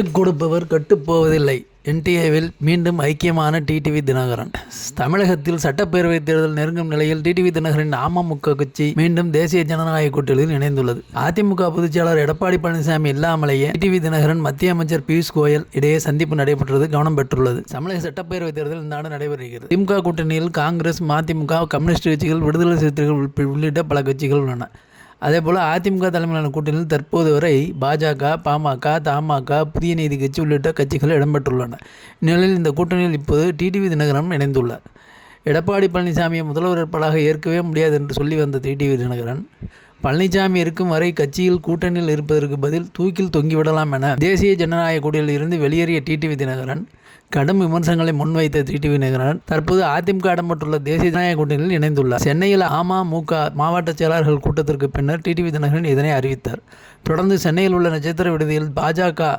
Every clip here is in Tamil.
விட்டுக் கொடுப்பவர் கட்டுப்போவதில்லை. என்டிஏவில் மீண்டும் ஐக்கியமான டிடிவி தினகரன். தமிழகத்தில் சட்டப்பேரவைத் தேர்தல் நெருங்கும் நிலையில் டிடிவி தினகரன் அமமுக கட்சி மீண்டும் தேசிய ஜனநாயக கூட்டணியில் இணைந்துள்ளது. அதிமுக பொதுச்செயலாளர் எடப்பாடி பழனிசாமி இல்லாமலேயே டிடிவி தினகரன் மத்திய அமைச்சர் பியூஷ் கோயல் இடையே சந்திப்பு நடைபெற்றது கவனம் பெற்றுள்ளது. தமிழக சட்டப்பேரவைத் தேர்தல் இந்த ஆண்டு நடைபெறுகிறது. திமுக கூட்டணியில் காங்கிரஸ், மதிமுக, கம்யூனிஸ்ட் கட்சிகள், விடுதலை சிறுத்தைகள் உள்ளிட்ட பல கட்சிகள் உள்ளன. அதேபோல் அதிமுக தலைமையிலான கூட்டணியில் தற்போது வரை பாஜக, பாமக, தமாக, புதிய நீதி கட்சி உள்ளிட்ட கட்சிகள் இடம்பெற்றுள்ளன. இந்நிலையில் இந்த கூட்டணியில் இப்போது டிடிவி தினகரன் இணைந்துள்ளார். எடப்பாடி பழனிசாமியை முதல்வர் வேட்பாளராக ஏற்கவே முடியாது என்று சொல்லி வந்த டிடிவி தினகரன், பழனிசாமி இருக்கும் வரை கட்சியில் கூட்டணியில் இருப்பதற்கு பதில் தூக்கில் தொங்கிவிடலாம் என தேசிய ஜனநாயக கூட்டணியில் இருந்து வெளியேறிய டிடிவி தினகரன் கடும் விமர்சனங்களை முன்வைத்த டிடிவி தினகரன் தற்போது அதிமுக இடம்பெற்றுள்ள தேசிய ஜனநாயக கூட்டணியில் இணைந்துள்ளார். சென்னையில் அமமுக மாவட்ட செயலாளர்கள் கூட்டத்திற்கு பின்னர் டிடிவி தினகரன் இதனை அறிவித்தார். தொடர்ந்து சென்னையில் உள்ள நட்சத்திர விடுதியில் பாஜக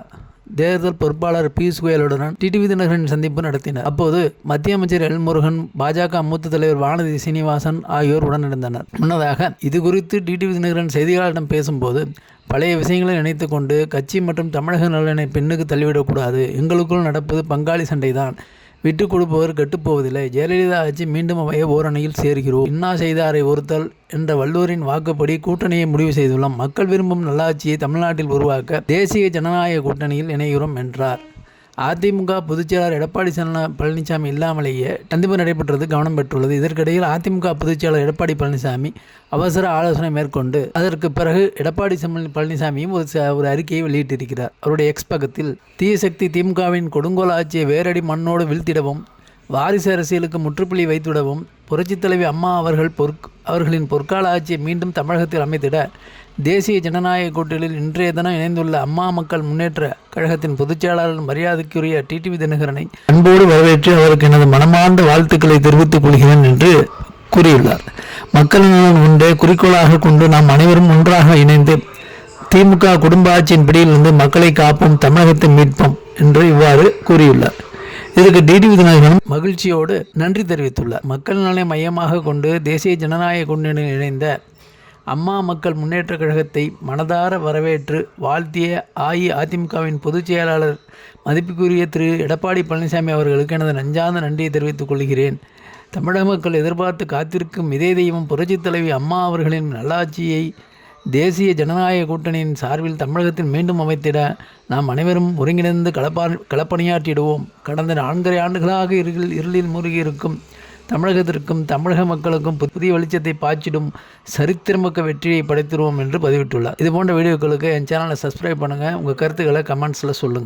தேர்தல் பொறுப்பாளர் பியூஷ் கோயலுடன் டிடிவி தினகரன் சந்திப்பு நடத்தினர். அப்போது மத்திய அமைச்சர் எல் முருகன், பாஜக மூத்த தலைவர் வானதி சீனிவாசன் ஆகியோர் உடனிருந்தனர். முன்னதாக இதுகுறித்து டிடிவி தினகரன் செய்தியாளர்களிடம் பேசும்போது, பழைய விஷயங்களை நினைத்து கொண்டு கட்சி மற்றும் தமிழக நலனை பின்னுக்கு தள்ளிவிடக்கூடாது. எங்களுக்குள் நடப்பது பங்காளி சண்டைதான். விட்டுக் கொடுப்பவர் கட்டுப்போவதில்லை. ஜெயலலிதா ஆட்சி மீண்டும் அமைய ஓரணியில் சேர்கிறோம். இன்னா செய்தாரை ஒருத்தல் என்ற வள்ளுவரின் வாக்குப்படி கூட்டணியை முடிவு செய்துள்ளோம். மக்கள் விரும்பும் நல்லாட்சியை தமிழ்நாட்டில் உருவாக்க தேசிய ஜனநாயக கூட்டணியில் இணைகிறோம் என்றார். அதிமுக பொதுச்செயலாளர் எடப்பாடி பழனிசாமி இல்லாமலேயே சந்திப்பு நடைபெற்றது கவனம் பெற்றுள்ளது. இதற்கிடையில் அதிமுக பொதுச்செயலாளர் எடப்பாடி பழனிசாமி அவசர ஆலோசனை மேற்கொண்டு அதற்கு பிறகு எடப்பாடி பழனிசாமியும் ஒரு அறிக்கையை வெளியிட்டிருக்கிறார். அவருடைய எக்ஸ் பக்கத்தில், தீய சக்தி திமுகவின் கொடுங்கோல் ஆட்சியை வேரடி மண்ணோடு வீழ்த்திடவும், வாரிசு அரசியலுக்கு முற்றுப்புள்ளி வைத்துவிடவும், புரட்சித் தலைவி அம்மா அவர்களின் பொற்கால ஆட்சியை மீண்டும் தமிழகத்தில் அமைத்திட தேசிய ஜனநாயக கூட்டணியில் இன்றைய தினம் இணைந்துள்ள அம்மா மக்கள் முன்னேற்ற கழகத்தின் பொதுச்செயலாளர் மரியாதைக்குரிய டிடிவி தினகரனை அன்போடு வரவேற்று அவருக்கு எனது மனமார்ந்த வாழ்த்துக்களை தெரிவித்துக் கொள்கிறேன் என்று கூறியுள்ளார். மக்கள் நலன் ஒன்றே குறிக்கோளாக கொண்டு நாம் அனைவரும் ஒன்றாக இணைந்து திமுக குடும்ப ஆட்சியின் பிடியிலிருந்து மக்களை காப்போம், தமிழகத்தை மீட்போம் என்று இவ்வாறு கூறியுள்ளார். இதற்கு டிடிவி தினகரன் மகிழ்ச்சியோடு நன்றி தெரிவித்துள்ளார். மக்கள் நலனை மையமாக கொண்டு தேசிய ஜனநாயக கூட்டணியில் இணைந்த அம்மா மக்கள் முன்னேற்ற கழகத்தை மனதார வரவேற்று வாழ்த்திய அஇஅதிமுகவின் பொதுச் செயலாளர் மதிப்புக்குரிய திரு எடப்பாடி பழனிசாமி அவர்களுக்கு எனது நெஞ்சார்ந்த நன்றியை தெரிவித்துக் கொள்கிறேன். தமிழக மக்கள் எதிர்பார்த்து காத்திருக்கும் இதே தெய்வம் புரட்சித் தலைவி அம்மா அவர்களின் நல்லாட்சியை தேசிய ஜனநாயக கூட்டணியின் சார்பில் தமிழகத்தில் மீண்டும் அமைத்திட நாம் அனைவரும் ஒருங்கிணைந்து களப்பணியாற்றிடுவோம். கடந்த 4.5 ஆண்டுகளாக இருளில் மூழ்கியிருக்கும் தமிழகத்திற்கும் தமிழக மக்களுக்கும் புதிய வெளிச்சத்தை பாய்ச்சிடும் சரித்திரமிக்க வெற்றியை படைத்திடுவோம் என்று பதிவிட்டுள்ளார். இதுபோன்ற வீடியோக்களுக்கு என் சேனலை சப்ஸ்கிரைப் பண்ணுங்கள். உங்கள் கருத்துக்களை கமெண்ட்ஸில் சொல்லுங்கள்.